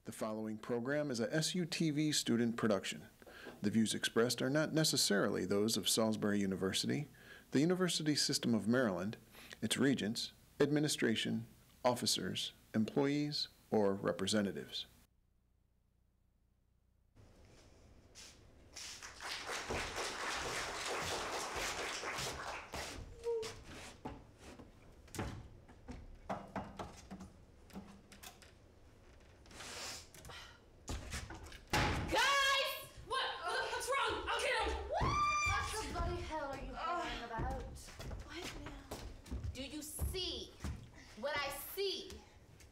The following program is a SUTV student production. The views expressed are not necessarily those of Salisbury University, the University System of Maryland, its regents, administration, officers, employees, or representatives.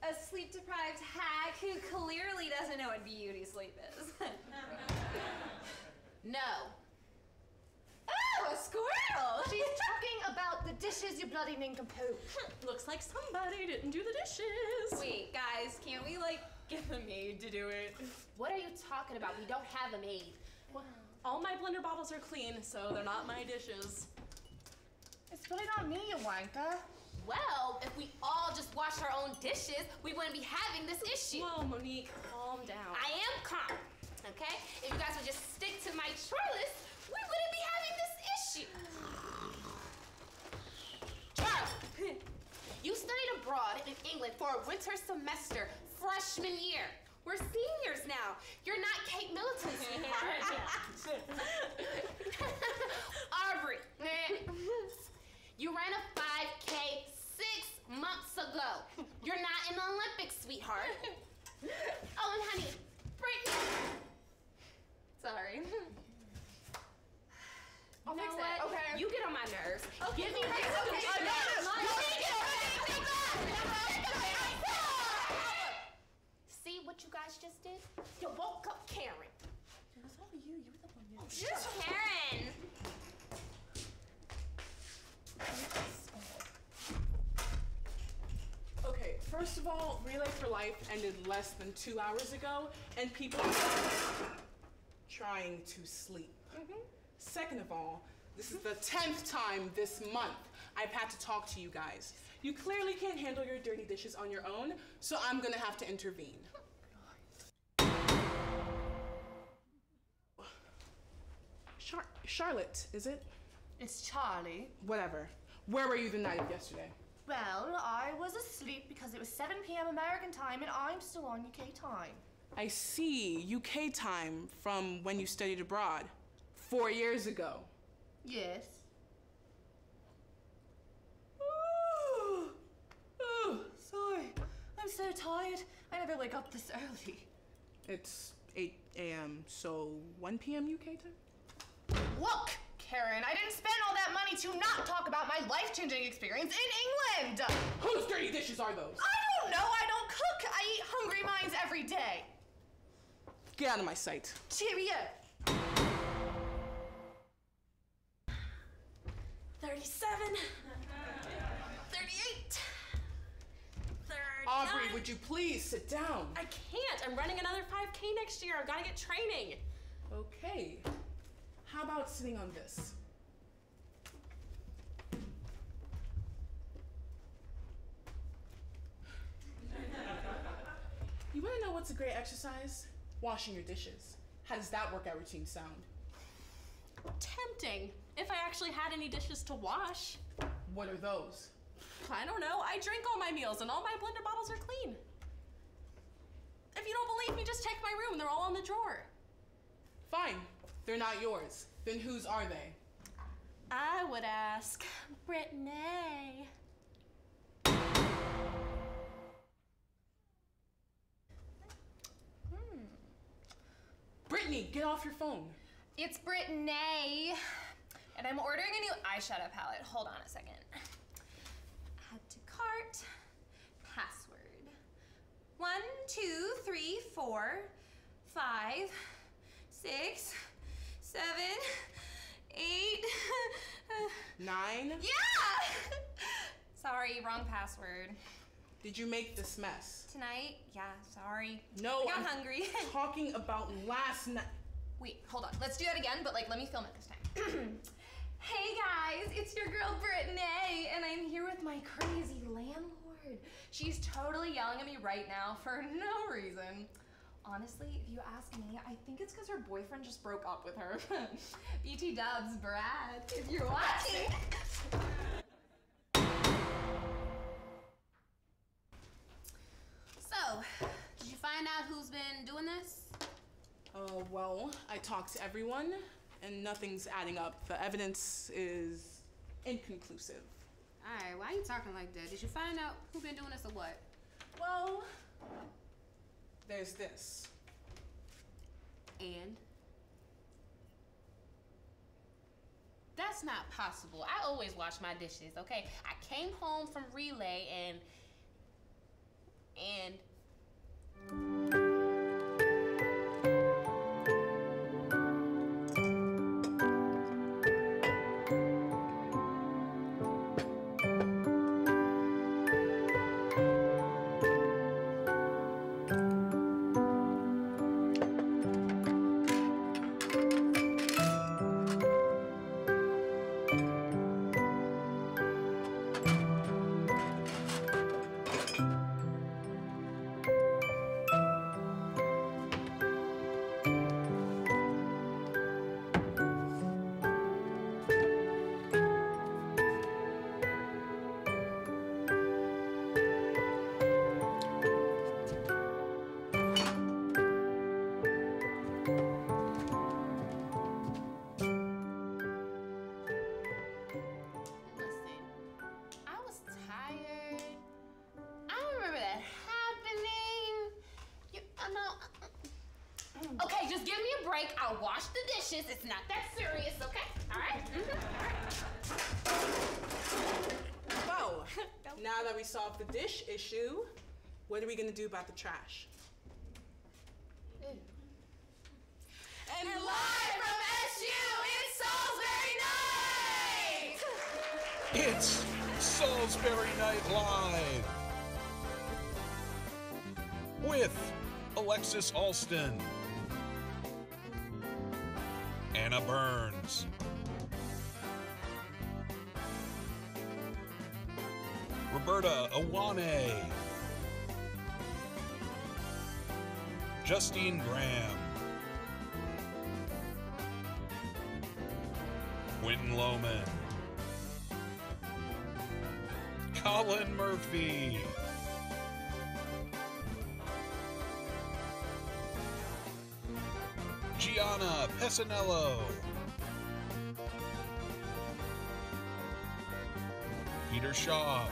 A sleep-deprived hag who clearly doesn't know what beauty sleep is. No. Oh, a squirrel! She's talking about the dishes, you bloody nincompoop. Looks like somebody didn't do the dishes. Wait, guys, can't we, get the maid to do it? What are you talking about? We don't have a maid. Well, all my blender bottles are clean, so they're not my dishes. It's really not me, you wanker. Well, if we all just washed our own dishes, we wouldn't be having this issue. Whoa, Monique, calm down. I am calm, okay? If you guys would just stick to my chore list, we wouldn't be having this issue. Charlie, you studied abroad in England for a winter semester, freshman year. We're seniors now. You're not Kate Middleton, sweetheart. Aubrey, you ran a 5K 6 months ago. You're not in the Olympics, sweetheart. Oh, and honey, Brittany. Sorry. I'll fix what? it. Okay. You get on my nerves. Okay. Give me my See what you guys just did? You woke up Karen. It was all you. You were the one. Oh, just Karen. Okay, first of all, Relay for Life ended less than 2 hours ago, and people are trying to sleep. Second of all, this is the 10th time this month I've had to talk to you guys. You clearly can't handle your dirty dishes on your own, so I'm gonna have to intervene. Charlotte, is it? It's Charlie. Whatever. Where were you the night of yesterday? Well, I was asleep because it was 7 p.m. American time and I'm still on UK time. I see. UK time from when you studied abroad. 4 years ago. Yes. Sorry. I'm so tired. I never wake up this early. It's 8 a.m., so 1 p.m. UK time? Look, Karen, I didn't spend all that money to not talk about my life-changing experience in England! Whose dirty dishes are those? I don't know, I don't cook. I eat Hungry Minds every day. Get out of my sight. Cheerio. 37. 38. 39. Aubrey, would you please sit down? I can't. I'm running another 5K next year. I've got to get training. Okay. How about sitting on this? You want to know what's a great exercise? Washing your dishes. How does that workout routine sound? Tempting. If I actually had any dishes to wash. What are those? I don't know. I drink all my meals and all my blender bottles are clean. If you don't believe me, just check my room. They're all in the drawer. Fine. They're not yours. Then whose are they? I would ask Brittany. Brittany, get off your phone. It's Brittany. And I'm ordering a new eyeshadow palette. Hold on a second. Add to cart. Password. 1, 2, 3, 4, 5, 6, 7, 8. 9? Yeah! Sorry, wrong password. Did you make this mess? Tonight? Yeah, sorry. No, I got I'm hungry. talking about last night. Wait, hold on. Let's do that again, but let me film it this time. Hey guys, it's your girl Brittany, and I'm here with my crazy landlord. She's totally yelling at me right now for no reason. Honestly, if you ask me, I think it's because her boyfriend just broke up with her. BT dubs, Brad, if you're watching. So, did you find out who's been doing this? Well, I talked to everyone, and nothing's adding up. The evidence is inconclusive. All right, why are you talking like that? Did you find out who been doing this or what? Well, there's this. And? That's not possible. I always wash my dishes, okay? I came home from relay and... Okay, just give me a break. I'll wash the dishes. It's not that serious, okay? All right? Well, now that we solved the dish issue, what are we gonna do about the trash? And live from SU, it's Salisbury Night! It's Salisbury Night Live with Alexis Alston, Anna Burns, Roberta Ewane, Justine Graham, Quentin Loman, Collin Murphy, Gianna Pesanello, Peter Schoff,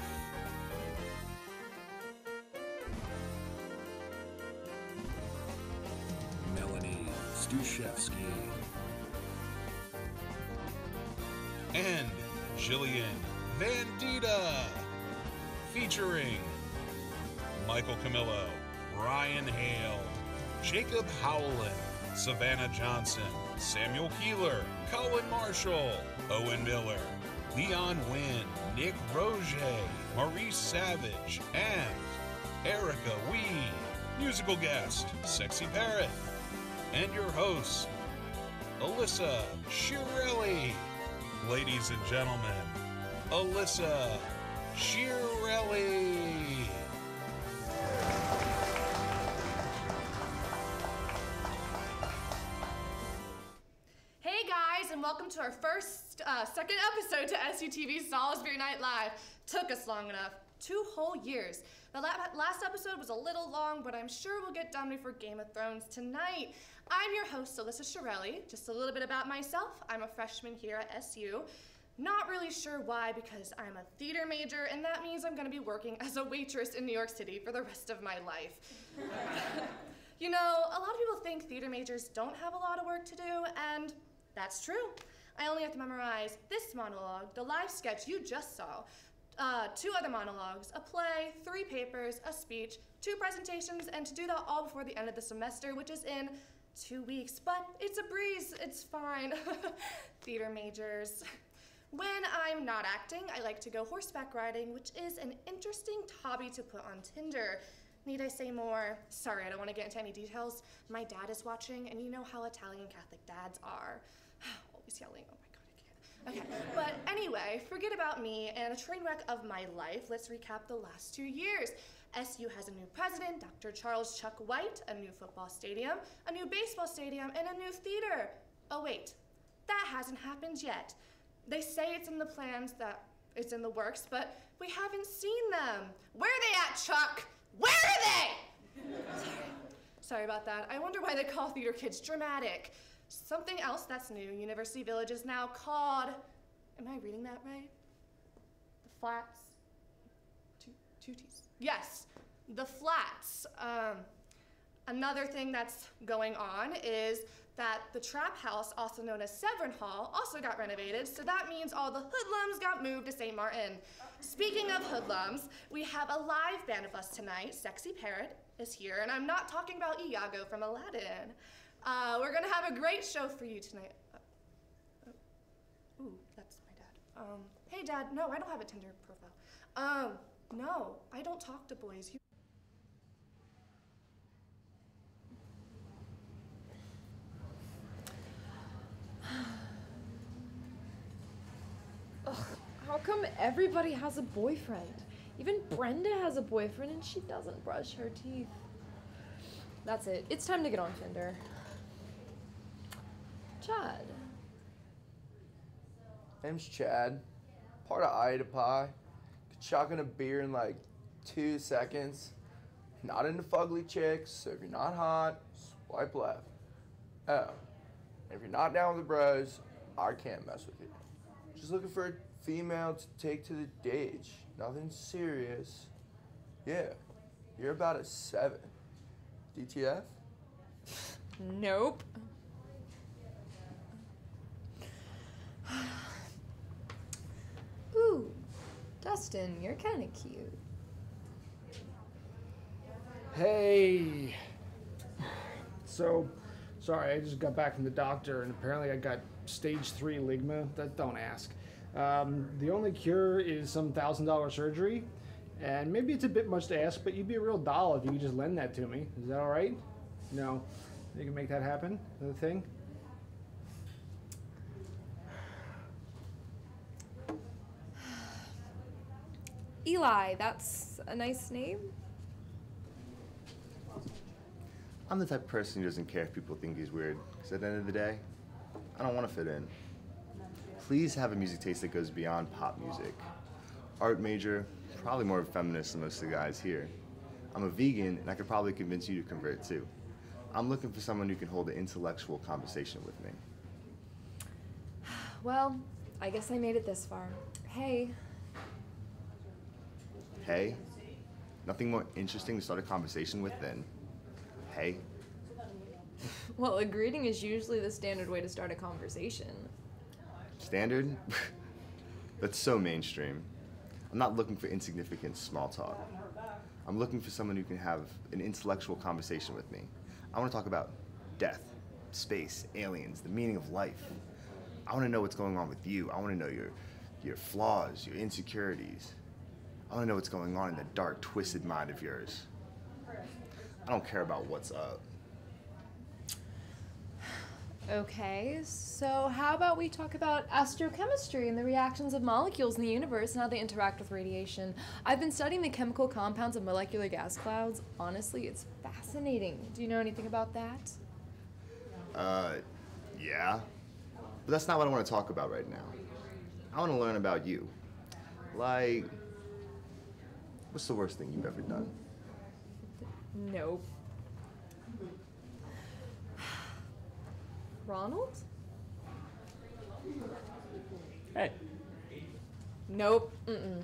Melanie Staszewski, and Gillian VanDitta, featuring Michael Camillo, Ryan Hale, Jacob Howlin, Savannah Johnson, Samuel Keeler, Colin Marshal, Owen Miller, Leon Nguyen, Nick Roger, Maurice Savage, and Erica Wee. Musical guest, Sexy Parrot. And your host, Alyssa Chiarelli. Ladies and gentlemen, Alyssa Chiarelli. Hey guys, and welcome to our second episode to SUTV's Salisbury Night Live. Took us long enough, 2 whole years. The last episode was a little long, but I'm sure we'll get done before Game of Thrones tonight. I'm your host, Alyssa Chiarelli. Just a little bit about myself. I'm a freshman here at SU. Not really sure why, because I'm a theater major, and that means I'm gonna be working as a waitress in New York City for the rest of my life. You know, a lot of people think theater majors don't have a lot of work to do, and that's true. I only have to memorize this monologue, the live sketch you just saw, 2 other monologues, a play, 3 papers, a speech, 2 presentations, and to do that all before the end of the semester, which is in 2 weeks. But it's a breeze, it's fine. Theater majors. When I'm not acting, I like to go horseback riding, which is an interesting hobby to put on Tinder. Need I say more? Sorry, I don't want to get into any details. My dad is watching, and you know how Italian Catholic dads are. Always yelling, oh my God, I can't. Okay, but anyway, forget about me and a train wreck of my life. Let's recap the last 2 years. SU has a new president, Dr. Charles Chuck White, a new football stadium, a new baseball stadium, and a new theater. Oh wait, that hasn't happened yet. They say it's in the plans, that it's in the works, but we haven't seen them. Where are they at, Chuck? Where are they? Sorry about that. I wonder why they call theater kids dramatic. Something else that's new, University Village is now called, am I reading that right? The Flats? Two T's. Yes, the Flats. Another thing that's going on is that the Trap House, also known as Severn Hall, also got renovated, so that means all the hoodlums got moved to St. Martin. Speaking of hoodlums, we have a live band of us tonight. Sexy Parrot is here, and I'm not talking about Iago from Aladdin. We're gonna have a great show for you tonight. Ooh, that's my dad. Hey Dad, no, I don't have a Tinder profile. No, I don't talk to boys. Ugh, how come everybody has a boyfriend? Even Brenda has a boyfriend and she doesn't brush her teeth. That's it. It's time to get on Tinder. Chad. Name's Chad. Part of Ida Pie. Could chuck in a beer in like 2 seconds. Not into fugly chicks, so if you're not hot, swipe left. Oh, and if you're not down with the bros, I can't mess with you. Just looking for a female to take to the stage. Nothing serious. Yeah, you're about a 7. DTF? Nope. Ooh, Dustin, you're kind of cute. Hey. So, sorry, I just got back from the doctor and apparently I got stage 3 ligma. Don't ask. The only cure is some $1,000 surgery, and maybe it's a bit much to ask, but you'd be a real doll if you could just lend that to me. Is that all right? No, you can make that happen. The thing. Eli, that's a nice name. I'm the type of person who doesn't care if people think he's weird, because at the end of the day, I don't want to fit in. Please have a music taste that goes beyond pop music. Art major, probably more feminist than most of the guys here. I'm a vegan, and I could probably convince you to convert too. I'm looking for someone who can hold an intellectual conversation with me. Well, I guess I made it this far. Hey. Hey? Nothing more interesting to start a conversation with than, hey? Well, a greeting is usually the standard way to start a conversation. Standard? That's so mainstream. I'm not looking for insignificant small talk. I'm looking for someone who can have an intellectual conversation with me. I want to talk about death, space, aliens, the meaning of life. I want to know what's going on with you. I want to know your flaws, your insecurities. I want to know what's going on in the dark, twisted mind of yours. I don't care about what's up. Okay, so how about we talk about astrochemistry and the reactions of molecules in the universe and how they interact with radiation. I've been studying the chemical compounds of molecular gas clouds. Honestly, it's fascinating. Do you know anything about that? Yeah. But that's not what I want to talk about right now. I want to learn about you. Like, what's the worst thing you've ever done? Nope. Ronald? Hey. Nope. Mm-mm.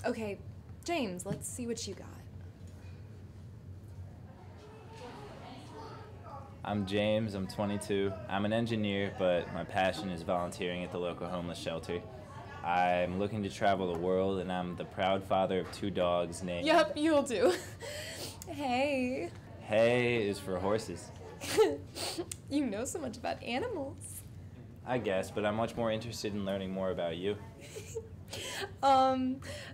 Okay, James, let's see what you got. I'm James, I'm 22. I'm an engineer, but my passion is volunteering at the local homeless shelter. I'm looking to travel the world, and I'm the proud father of 2 dogs named... Yep, you'll do. Hey. Hay is for horses. You know so much about animals. I guess, but I'm much more interested in learning more about you.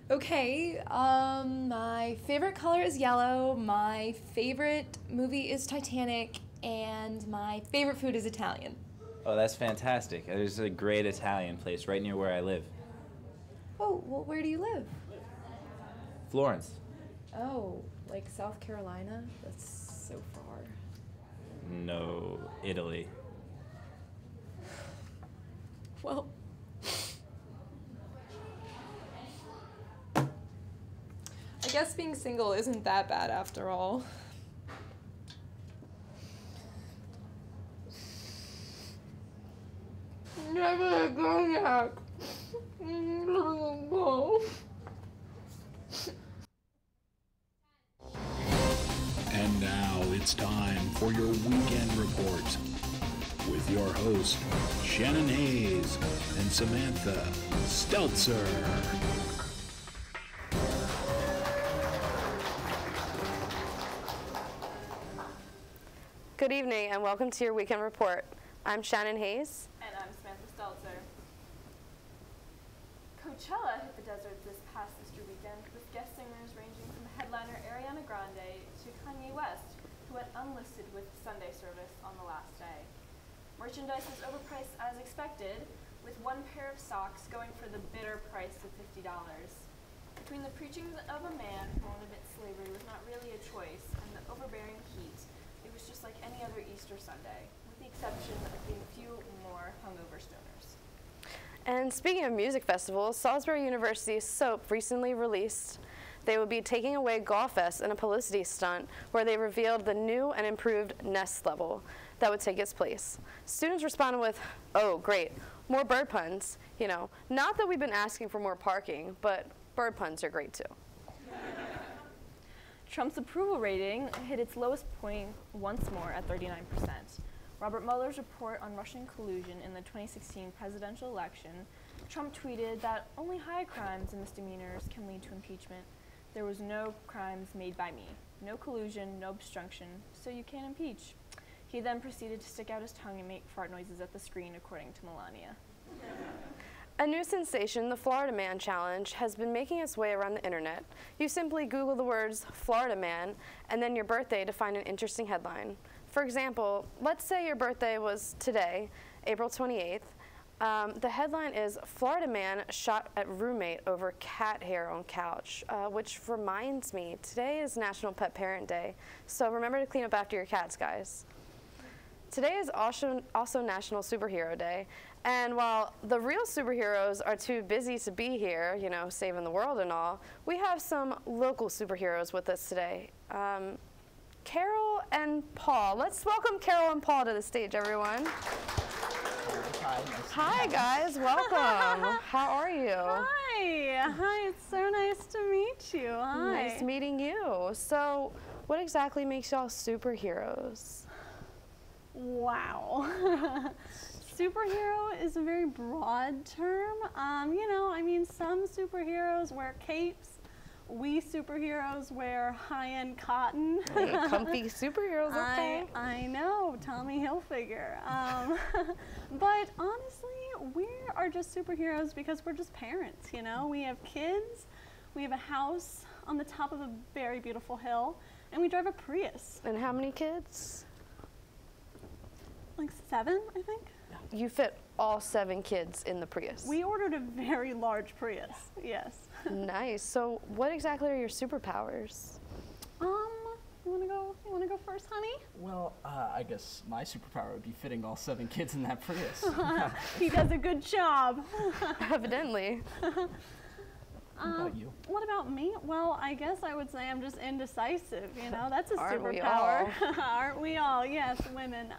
Okay, my favorite color is yellow, my favorite movie is Titanic, and my favorite food is Italian. Oh, that's fantastic. There's a great Italian place right near where I live. Oh, well, where do you live? Florence. Oh, like South Carolina? That's so far. No, Italy. Well, I guess being single isn't that bad after all. Never go back. Go. And now it's time for your weekend report with your hosts, Shannon Hayes and Samantha Steltzer. Good evening and welcome to your weekend report. I'm Shannon Hayes. And I'm Samantha Steltzer. Coachella hit the desert this past Easter weekend with guest singers ranging from headliner Ariana Grande to Kanye West, who went unlisted with Sunday service on the last day. Merchandise was overpriced as expected, with one pair of socks going for the bitter price of $50. Between the preachings of a man who won't admit slavery was not really a choice and the overbearing heat, it was just like any other Easter Sunday, with the exception of being a few more hungover stoners. And speaking of music festivals, Salisbury University's SOAP recently released they will be taking away Golf Fest in a publicity stunt where they revealed the new and improved Nest level that would take its place. Students responded with, "Oh, great, more bird puns." You know, not that we've been asking for more parking, but bird puns are great too. Trump's approval rating hit its lowest point once more at 39%. Robert Mueller's report on Russian collusion in the 2016 presidential election, Trump tweeted that only high crimes and misdemeanors can lead to impeachment. There was no crimes made by me, no collusion, no obstruction, so you can't impeach. He then proceeded to stick out his tongue and make fart noises at the screen, according to Melania. A new sensation, the Florida Man Challenge, has been making its way around the internet. You simply Google the words Florida Man and then your birthday to find an interesting headline. For example, let's say your birthday was today, April 28th. The headline is Florida Man shot at roommate over cat hair on couch, which reminds me, today is National Pet Parent Day, so remember to clean up after your cats, guys. Today is also National Superhero Day, and while the real superheroes are too busy to be here, you know, saving the world and all, we have some local superheroes with us today. Carol and Paul. Let's welcome Carol and Paul to the stage, everyone. Hi, guys. Welcome. How are you? Hi. Hi. It's so nice to meet you. Hi. Nice meeting you. So, what exactly makes y'all superheroes? Wow. Superhero is a very broad term. You know, I mean, some superheroes wear capes. We superheroes wear high-end cotton. Hey, comfy superheroes, okay. I know, Tommy Hilfiger. But honestly, we are just superheroes because we're just parents, you know? We have kids, we have a house on the top of a very beautiful hill, and we drive a Prius. And how many kids? Like 7, I think. You fit all 7 kids in the Prius. We ordered a very large Prius, yes. Nice. So what exactly are your superpowers? You wanna go first, honey? Well, I guess my superpower would be fitting all 7 kids in that Prius. He does a good job. Evidently. What about you? What about me? Well, I guess I would say I'm just indecisive, you know? That's a Aren't we superpower. Aren't we all? Yes, women.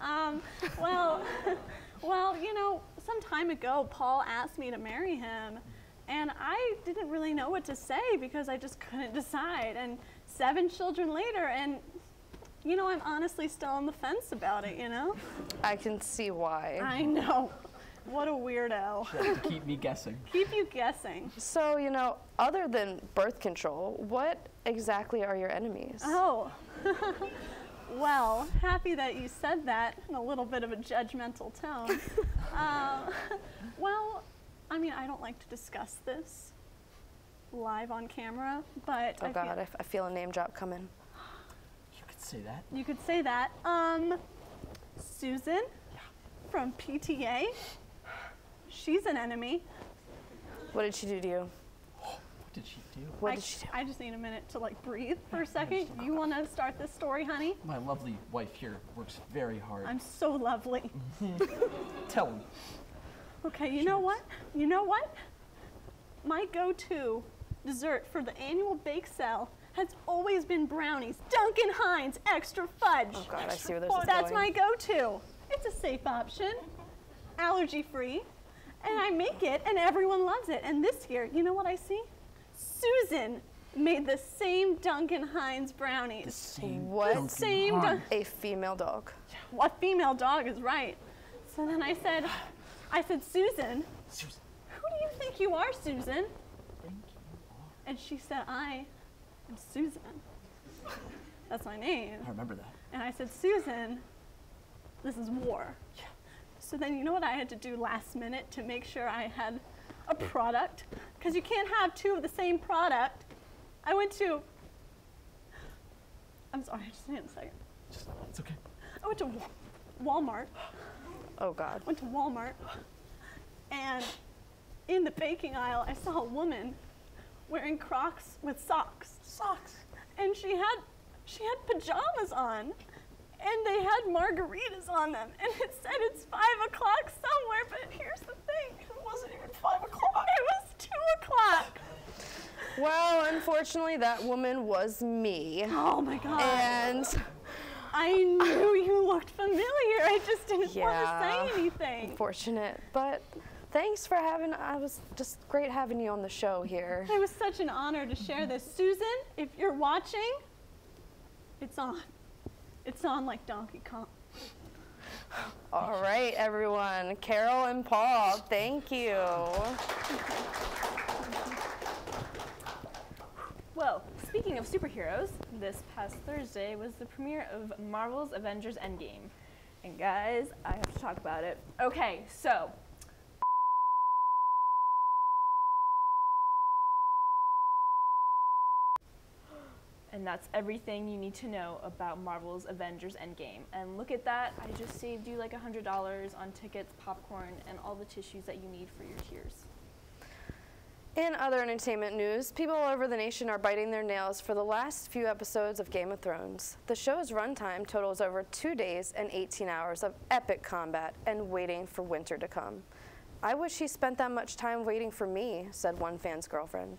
Well, you know, some time ago, Paul asked me to marry him, and I didn't really know what to say because I just couldn't decide. And 7 children later, and, you know, I'm honestly still on the fence about it, you know? I can see why. I know. What a weirdo. Keep me guessing. Keep you guessing. So, you know, other than birth control, what exactly are your enemies? Oh. Well, happy that you said that in a little bit of a judgmental tone. Well, I mean, I don't like to discuss this live on camera, but oh God, I feel a name drop coming. You could say that. You could say that. Susan. From PTA? She's an enemy. What did she do to you? What did she do? What did she do? I just need a minute to like breathe for a second. You want to start this story, honey? My lovely wife here works very hard. I'm so lovely. Tell him. Okay, you know what? You know what? My go-to dessert for the annual bake sale has always been brownies. Duncan Hines extra fudge. Oh God, I see where this is That's going. my go-to. It's a safe option, allergy-free, and I make it and everyone loves it. And this year, you know what I see? Susan made the same Duncan Hines brownies. What? The same A female dog. What female dog is right? So then I said, Susan, who do you think you are, Susan? And she said, I am Susan. That's my name. I remember that. And I said, Susan, this is war. Yeah. So then you know what I had to do last minute to make sure I had a product? Because you can't have two of the same product. I went to, I'm sorry, just hang on a second. It's okay. I went to Walmart. Oh God. Went to Walmart, and in the baking aisle, I saw a woman wearing Crocs with socks. Socks. And she had pajamas on, and they had margaritas on them, and it said it's 5 o'clock somewhere, but here's the thing, it wasn't even 5 o'clock. It was 2 o'clock. Well, unfortunately, that woman was me. Oh my God. And I knew you looked familiar. I just didn't want to say anything. Unfortunate, but thanks for having. I was just great having you on the show here. It was such an honor to share this. Susan, if you're watching, it's on. It's on like Donkey Kong. All right, everyone. Carol and Paul, thank you. Well, speaking of superheroes, this past Thursday was the premiere of Marvel's Avengers Endgame. And guys, I have to talk about it. Okay, so. And that's everything you need to know about Marvel's Avengers Endgame. And look at that, I just saved you like $100 on tickets, popcorn, and all the tissues that you need for your tears. In other entertainment news, people all over the nation are biting their nails for the last few episodes of Game of Thrones. The show's runtime totals over 2 days and 18 hours of epic combat and waiting for winter to come. I wish he spent that much time waiting for me, said one fan's girlfriend.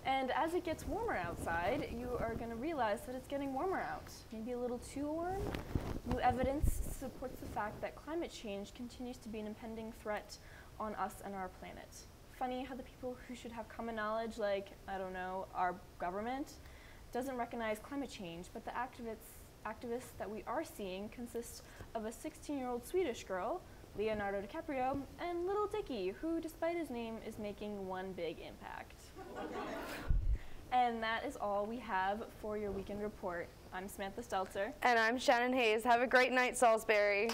And as it gets warmer outside, you are going to realize that it's getting warmer out. Maybe a little too warm. New evidence supports the fact that climate change continues to be an impending threat on us and our planet. Funny how the people who should have common knowledge, like, I don't know, our government, doesn't recognize climate change, but the activists that we are seeing consist of a 16-year-old Swedish girl, Leonardo DiCaprio, and little Dicky, who, despite his name, is making one big impact. And that is all we have for your weekend report. I'm Samantha Steltzer. And I'm Shannon Hayes. Have a great night, Salisbury.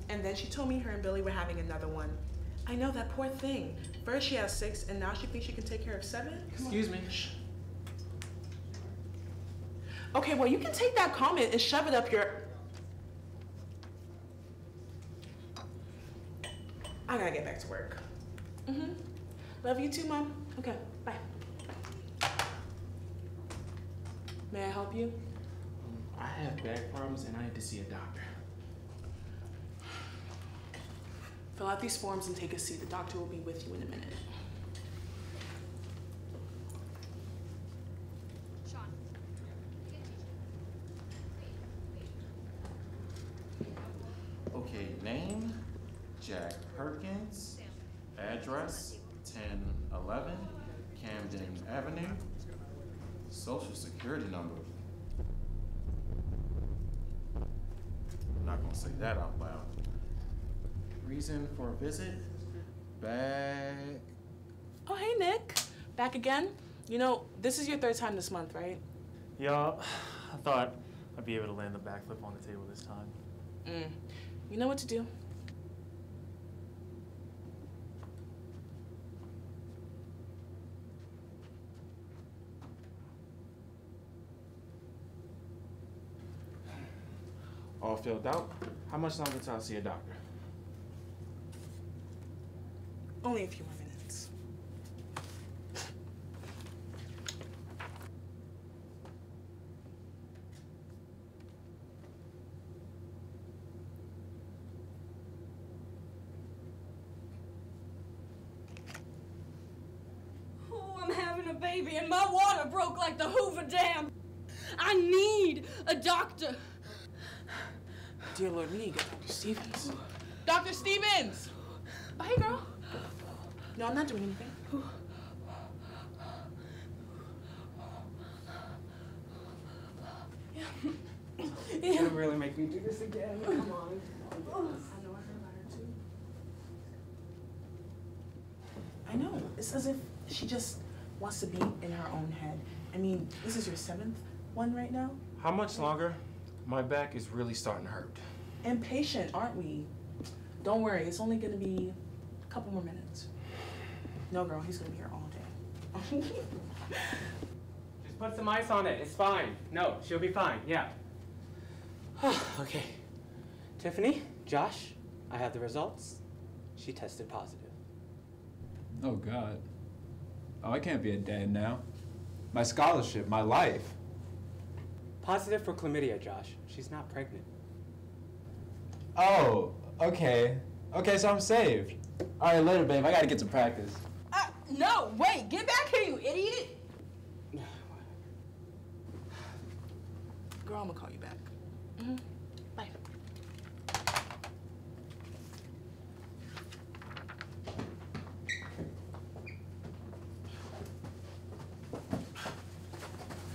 And then she told me her and Billy were having another one. I know, that poor thing. First she has 6, and now she thinks she can take care of 7? Excuse me. Shh. Okay, well, you can take that comment and shove it up your... I gotta get back to work. Love you too, Mom. Okay, bye. May I help you? I have back problems and I need to see a doctor. Fill out these forms and take a seat. The doctor will be with you in a minute. Okay, name, Jack Perkins, address, 1011 Camden Avenue, social security number. I'm not gonna say that out loud. Reason for a visit, back. Oh, hey, Nick. Back again? You know, this is your 3rd time this month, right? Yeah, I thought I'd be able to land the backflip on the table this time. You know what to do. All filled out. How much longer till I see a doctor? Only a few more minutes. Oh, I'm having a baby and my water broke like the Hoover Dam. I need a doctor. Dear Lord, we need to get Dr. Stevens. Dr. Stevens! Oh, hey, girl. No, I'm not doing anything. You can't really make me do this again. Come on. I know. It's as if she just wants to be in her own head. I mean, this is your 7th one right now? How much longer? My back is really starting to hurt. Impatient, aren't we? Don't worry, it's only gonna be a couple more minutes. No, girl, he's gonna be here all day. Just put some ice on it. It's fine. No, she'll be fine. Yeah. Okay. Tiffany, Josh, I have the results. She tested positive. Oh, God. Oh, I can't be a dad now. My scholarship, my life. Positive for chlamydia, Josh. She's not pregnant. Oh, okay. Okay, so I'm saved. All right, later, babe. I gotta get to practice. No, wait, get back here, you idiot. Girl, I'm gonna call you back. Bye.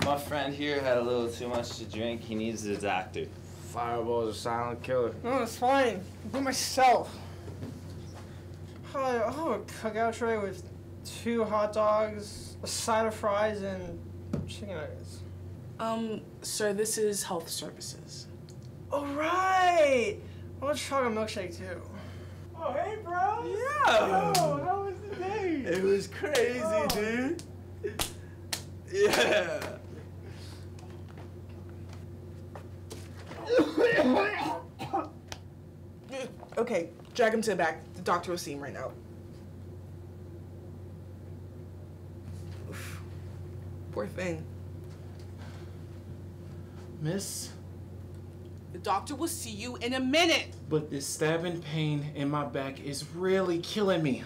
My friend here had a little too much to drink. He needs a doctor. Fireball's a silent killer. No, it's fine. I'll do myself. I'll have a cookout tray with 2 hot dogs, a side of fries, and chicken nuggets. Sir, this is health services. All right. I want a chocolate milkshake too. Oh, hey, bro. Yeah. Oh, how was the day? It was crazy, dude. Yeah. Okay, drag him to the back. The doctor will see him right now. Oof. Poor thing. Miss? The doctor will see you in a minute. But this stabbing pain in my back is really killing me.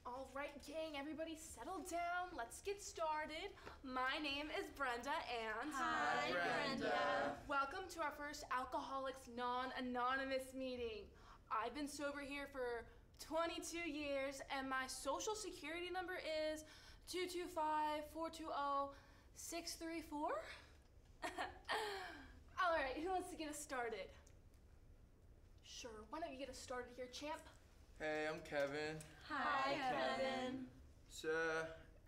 All right, gang, everybody settle down. Let's get started. My name is Brenda and... Hi, Brenda. Welcome to our first Alcoholics Non-Anonymous meeting. I've been sober here for 22 years, and my social security number is 225-420-634. All right, who wants to get us started? Sure, why don't you get us started here, champ? Hey, I'm Kevin. Hi, Kevin. So,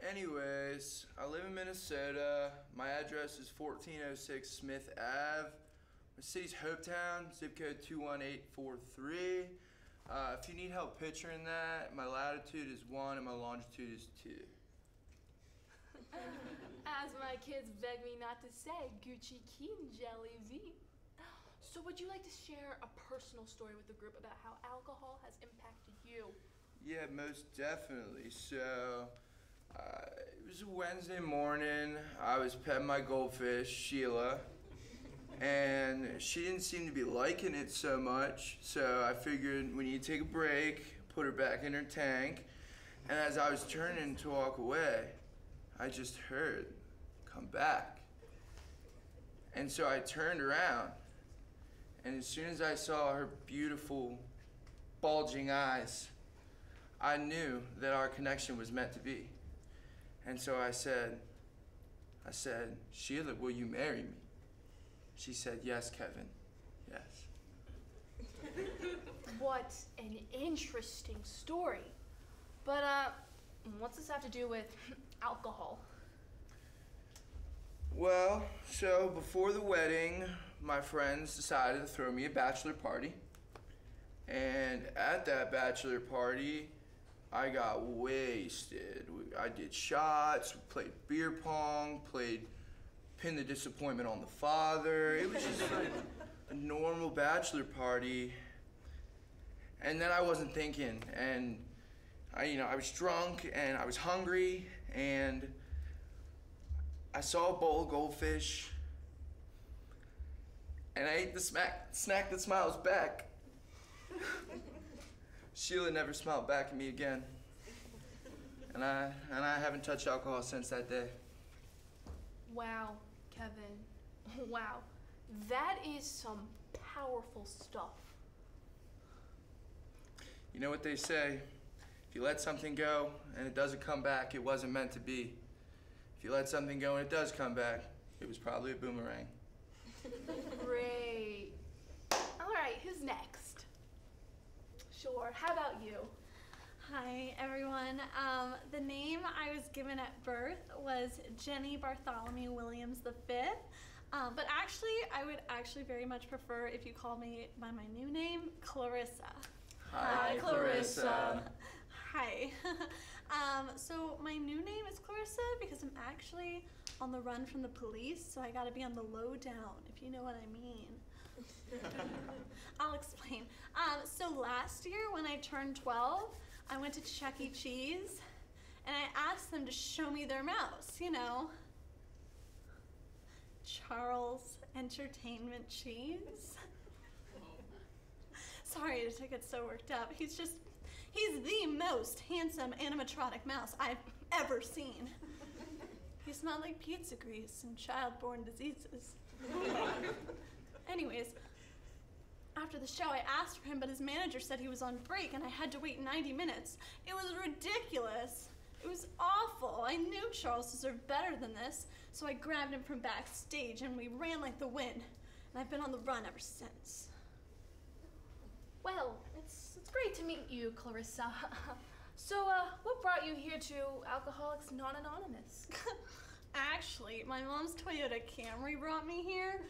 anyways, I live in Minnesota. My address is 1406 Smith Ave. My city's Hopetown, zip code 21843. If you need help picturing that, my latitude is 1 and my longitude is 2. As my kids beg me not to say, Gucci Keen Jelly V. So would you like to share a personal story with the group about how alcohol has impacted you? Yeah, most definitely. So, it was a Wednesday morning. I was petting my goldfish, Sheila, and she didn't seem to be liking it so much. So I figured we need to take a break, put her back in her tank, and as I was turning to walk away, I just heard, "Come back." And so I turned around, and as soon as I saw her beautiful, bulging eyes, I knew that our connection was meant to be. And so I said, "Sheila, will you marry me?" She said, "Yes, Kevin, yes." What an interesting story. But, what's this have to do with alcohol? Well, so before the wedding, my friends decided to throw me a bachelor party. And at that bachelor party, I got wasted. I did shots, played beer pong, played Pin the Disappointment on the Father. It was just like a normal bachelor party. And then I wasn't thinking, and I was drunk and I was hungry, and I saw a bowl of goldfish, and I ate the snack that smiles back. Sheila never smiled back at me again. And I haven't touched alcohol since that day. Wow, Kevin. Wow. That is some powerful stuff. You know what they say, if you let something go and it doesn't come back, it wasn't meant to be. If you let something go and it does come back, it was probably a boomerang. Great. All right, who's next? Sure, how about you? Hi, everyone. The name I was given at birth was Jenny Bartholomew Williams V. But actually, I would very much prefer if you called me by my new name, Clarissa. Hi, Clarissa. Hi. So my new name is Clarissa because I'm actually on the run from the police, so I gotta be on the low down, if you know what I mean. I'll explain. So last year when I turned 12, I went to Chuck E. Cheese, and I asked them to show me their mouse, you know. Charles Entertainment Cheese. Sorry to get so worked up. He's the most handsome animatronic mouse I've ever seen. He smelled like pizza grease and child-borne diseases. Anyways, after the show, I asked for him, but his manager said he was on break and I had to wait 90 minutes. It was ridiculous. It was awful. I knew Charles deserved better than this, so I grabbed him from backstage and we ran like the wind. And I've been on the run ever since. Well, it's great to meet you, Clarissa. So, what brought you here to Alcoholics Not Anonymous? Actually, my mom's Toyota Camry brought me here,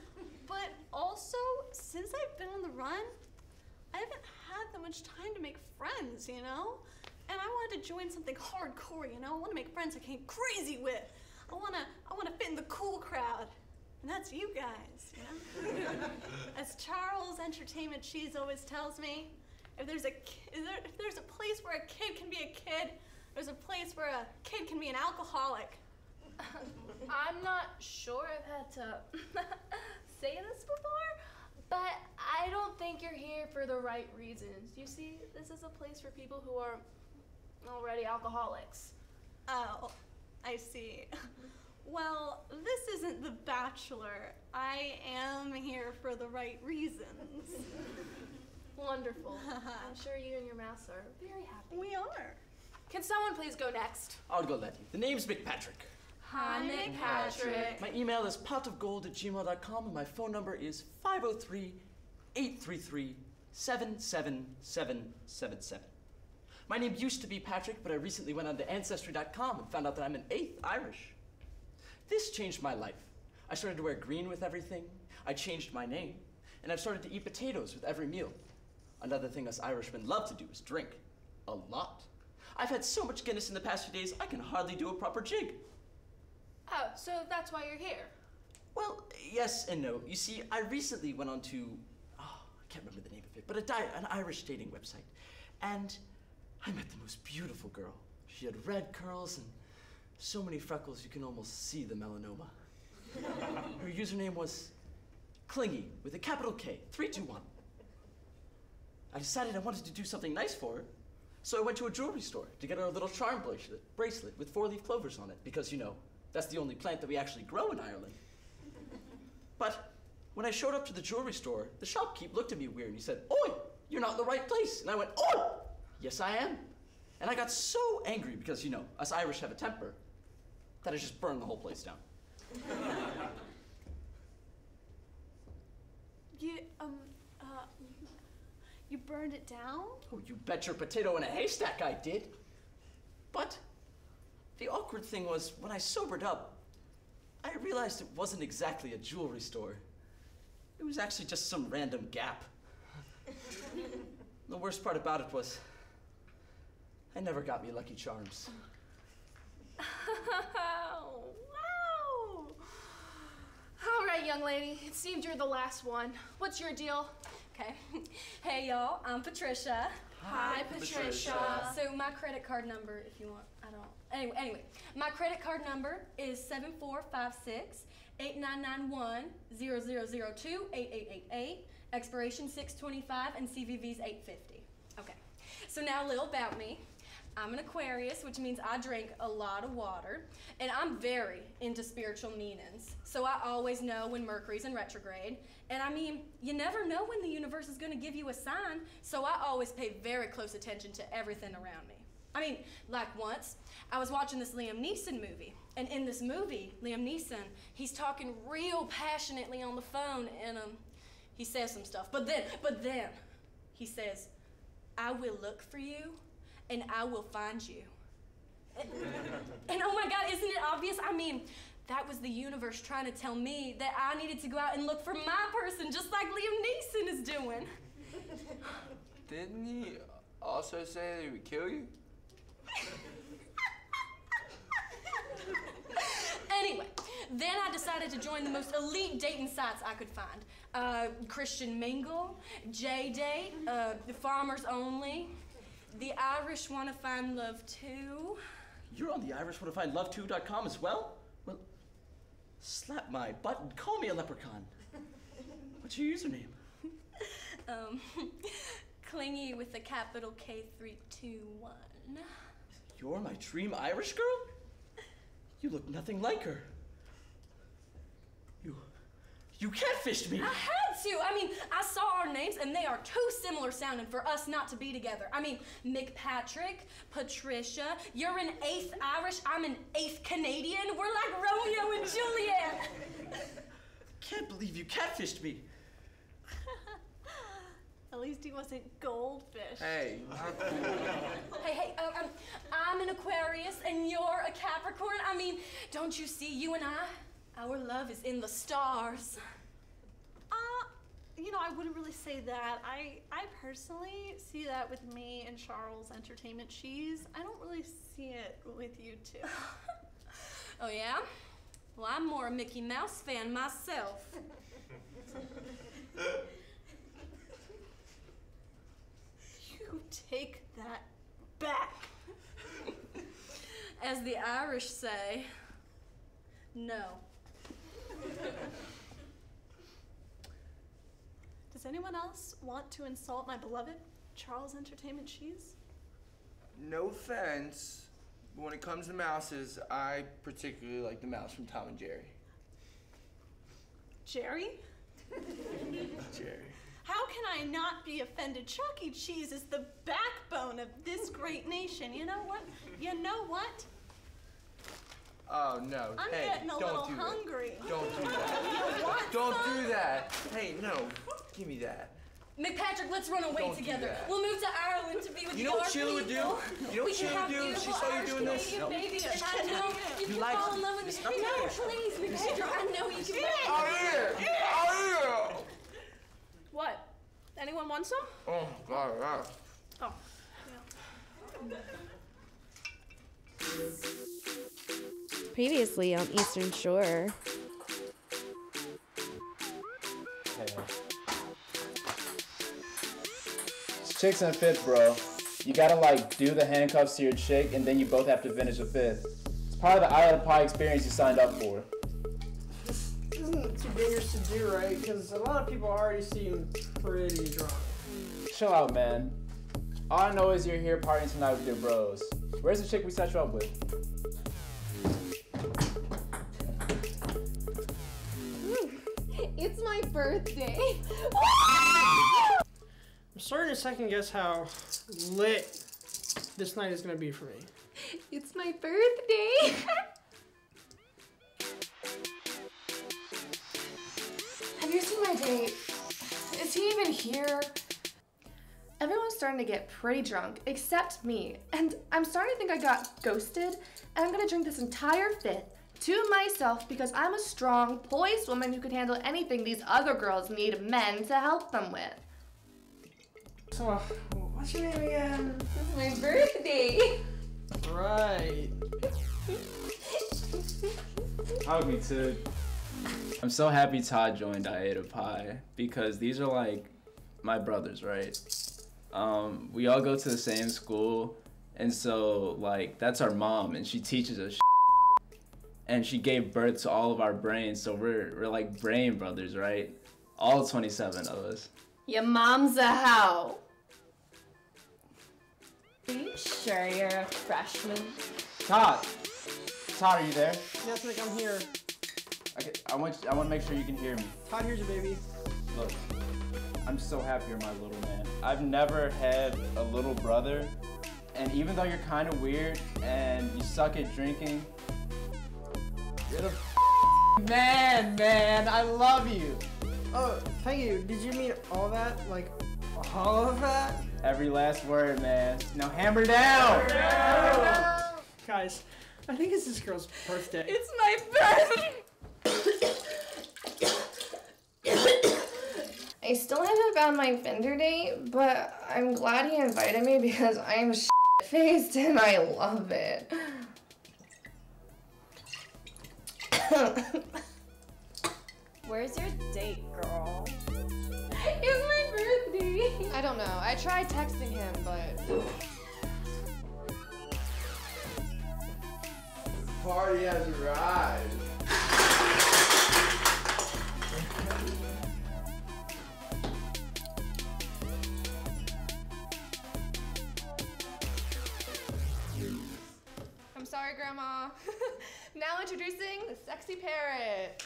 but also, since I've been on the run, I haven't had that much time to make friends, you know? And I wanted to join something hardcore, you know? I want to make friends I came crazy with. I want to fit in the cool crowd. And that's you guys, you know? As Charles Entertainment Cheese always tells me, if there's a place where a kid can be a kid, there's a place where a kid can be an alcoholic. I'm not sure I've had to say this before, but I don't think you're here for the right reasons. You see, this is a place for people who are already alcoholics. Oh, I see. Well, this isn't The Bachelor. I am here for the right reasons. Wonderful. I'm sure you and your mouse are very happy. We are. Can someone please go next? I'll go, Letty. The name's McPatrick. Hi, McPatrick. My email is potofgold@gmail.com and my phone number is 503-833-77777. My name used to be Patrick, but I recently went on to Ancestry.com and found out that I'm an 8th Irish. This changed my life. I started to wear green with everything, I changed my name, and I've started to eat potatoes with every meal. Another thing us Irishmen love to do is drink. A lot. I've had so much Guinness in the past few days, I can hardly do a proper jig. Oh, so that's why you're here? Well, yes and no. You see, I recently went on to, I can't remember the name of it, but an Irish dating website. And I met the most beautiful girl. She had red curls and so many freckles you can almost see the melanoma. Her username was Clingy with a capital K, 321. I decided I wanted to do something nice for her, so I went to a jewelry store to get her a little charm bracelet with 4-leaf clovers on it, because, you know, that's the only plant that we actually grow in Ireland. But when I showed up to the jewelry store, the shopkeep looked at me weird and he said, "Oi, you're not in the right place." And I went, "Oi, yes I am." And I got so angry because, you know, us Irish have a temper, that I just burned the whole place down. You burned it down? Oh, you bet your potato in a haystack I did. But the awkward thing was, when I sobered up, I realized it wasn't exactly a jewelry store. It was actually just some random Gap. The worst part about it was, I never got me Lucky Charms. lady. It seemed you're the last one. What's your deal? Okay. Hey, y'all. I'm Patricia. Hi, Patricia. So my credit card number, if you want, I don't. Anyway, my credit card number is 7456-8991-0002-8888, expiration 625, and CVV's 850. Okay. So now a little about me. I'm an Aquarius, which means I drink a lot of water, and I'm very into spiritual meanings. So I always know when Mercury's in retrograde, and I mean, you never know when the universe is gonna give you a sign, so I always pay very close attention to everything around me. I mean, like once, I was watching this Liam Neeson movie, and in this movie, Liam Neeson, he's talking real passionately on the phone, and he says some stuff, but then, he says, "I will look for you, and I will find you." And oh my God, isn't it obvious? I mean, that was the universe trying to tell me that I needed to go out and look for my person, just like Liam Neeson is doing. Didn't he also say that he would kill you? Anyway, then I decided to join the most elite dating sites I could find. Christian Mingle, J-Date, the Farmers Only. The Irish Want to Find Love Too. You're on the irishwantofindlove2.com as well? Well, slap my butt and call me a leprechaun. What's your username? Clingy with a capital K321. You're my dream Irish girl? You look nothing like her. You catfished me. I had to. I mean, I saw our names and they are too similar sounding for us not to be together. I mean, McPatrick, Patricia, you're an 8th Irish, I'm an 8th Canadian. We're like Romeo and Juliet. Can't believe you catfished me. At least he wasn't goldfish. Hey. Hey, I'm an Aquarius and you're a Capricorn. I mean, don't you see, you and our love is in the stars. You know, I wouldn't really say that. I personally see that with me and Charles Entertainment Cheese. I don't really see it with you two. Oh yeah? Well, I'm more a Mickey Mouse fan myself. You take that back. As the Irish say, no. Does anyone else want to insult my beloved Charles Entertainment Cheese? No offense, but when it comes to mouses, I particularly like the mouse from Tom and Jerry. Jerry? Jerry. How can I not be offended? Chuck E. Cheese is the backbone of this great nation. You know what? You know what? Oh no! I'm hey, getting a little do hungry. That. Don't do that. You want Don't some? do that. Hey, no, give me that. McPatrick, let's run away Don't together. do that. We'll move to Ireland to be with You know what Sheila would do? people. You know what Sheila would do if she saw you doing this? No. Baby, and I know you can lied fall to in me. love with me. There's nothing No, there. please, McPatrick, I know you can. Out here! Out here! What? Anyone want some? Oh God! Yeah. Oh. Previously on Eastern Shore. It's chicks in a fifth, bro. You gotta like do the handcuffs to your chick, and then you both have to finish a fifth. It's part of the Eye of the Pie experience you signed up for. This isn't too dangerous to do, right? Because a lot of people already seem pretty drunk. Chill out, man. All I know is you're here partying tonight with your bros. Where's the chick we set you up with? It's my birthday. I'm starting to second guess how lit this night is going to be for me. It's my birthday. Have you seen my date? Is he even here? Everyone's starting to get pretty drunk, except me. And I'm starting to think I got ghosted, and I'm gonna drink this entire fifth to myself because I'm a strong, poised woman who can handle anything these other girls need men to help them with. So, what's your name again? It's my birthday. Right. Hug me, too. I'm so happy Todd joined I Ate a Pie because these are like my brothers, right? We all go to the same school, and so like that's our mom, and she teaches us and she gave birth to all of our brains, so we're like brain brothers, right? All 27 of us. Your mom's a hoe. Are you sure you're a freshman? Todd! Todd, are you there? Yes, Nick, I'm here. Okay, I want to make sure you can hear me. Todd, here's your baby. Look, I'm so happy you're my little man. I've never had a little brother, and even though you're kind of weird and you suck at drinking, you're the man. I love you. Oh, thank you. Did you mean all that? Like, all of that? Every last word, man. Now hammer down! Guys, I think it's this girl's birthday. It's my birthday! I still haven't found my Fender date, but I'm glad he invited me because I'm shit-faced and I love it. Where's your date, girl? It's my birthday. I don't know. I tried texting him, but... The party has arrived. I'm sorry, Grandma. Now introducing the sexy parrot.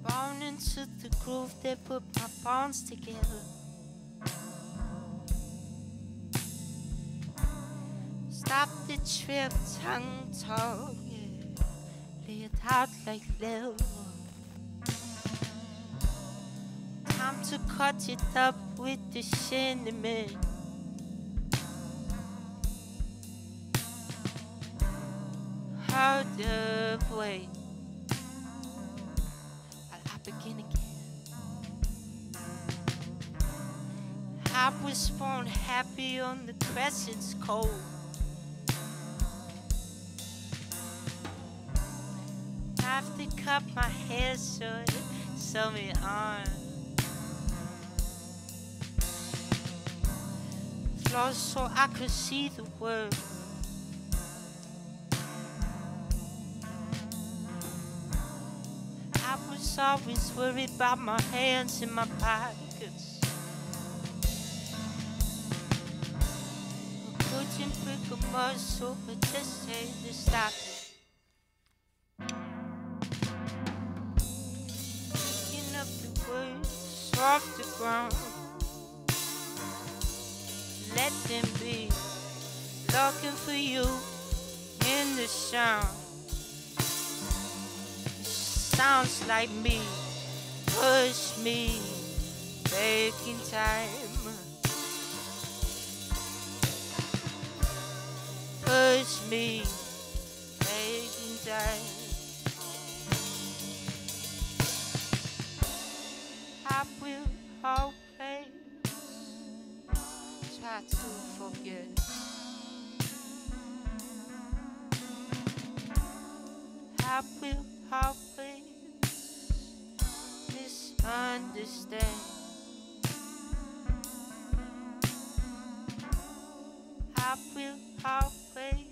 Born into the groove that put my bones together. Stop the trip, tongue talk, yeah. Lay it out like leather. Time to cut it up with the cinnamon. Hold up, wait. Begin again. I was born happy on the crescent's cold. Have to cut my hair short, sew me on. Floor so I could see the world. I was always worried about my hands in my pockets. I couldn't break a muscle, but just say to stop it. Picking up the words off the ground. Let them be looking for you in the sound. Sounds like me, push me back in time. Push me back in time. I will always try to forget. I will always misunderstand. I will always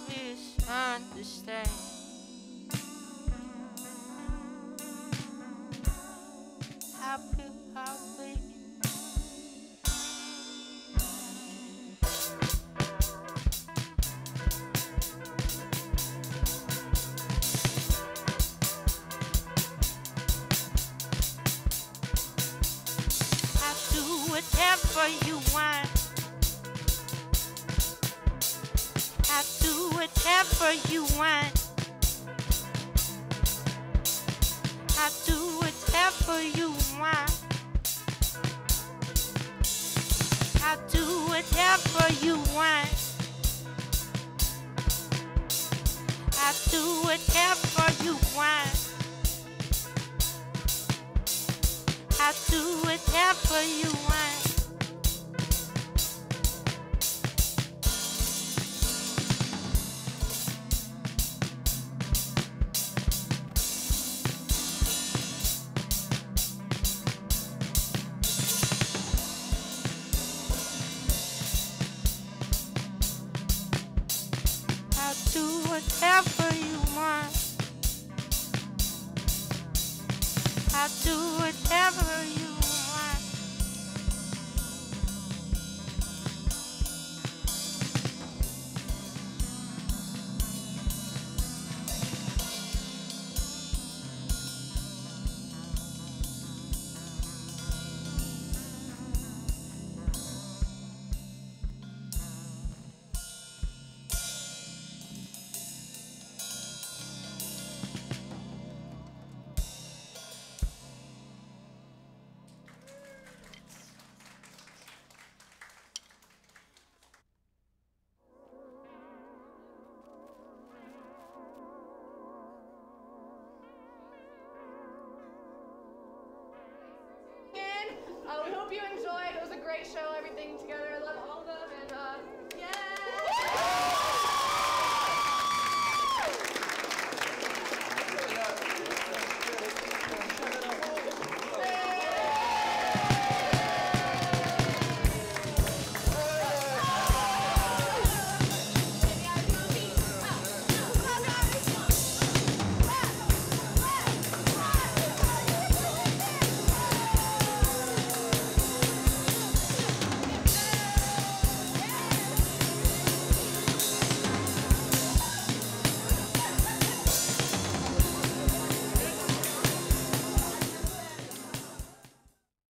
misunderstand. I will always. Whatever you want, I do whatever you want. I do whatever you want. I do whatever you want. I'll do whatever you want. I'll do whatever you want. I'll do whatever you want. I'll do whatever you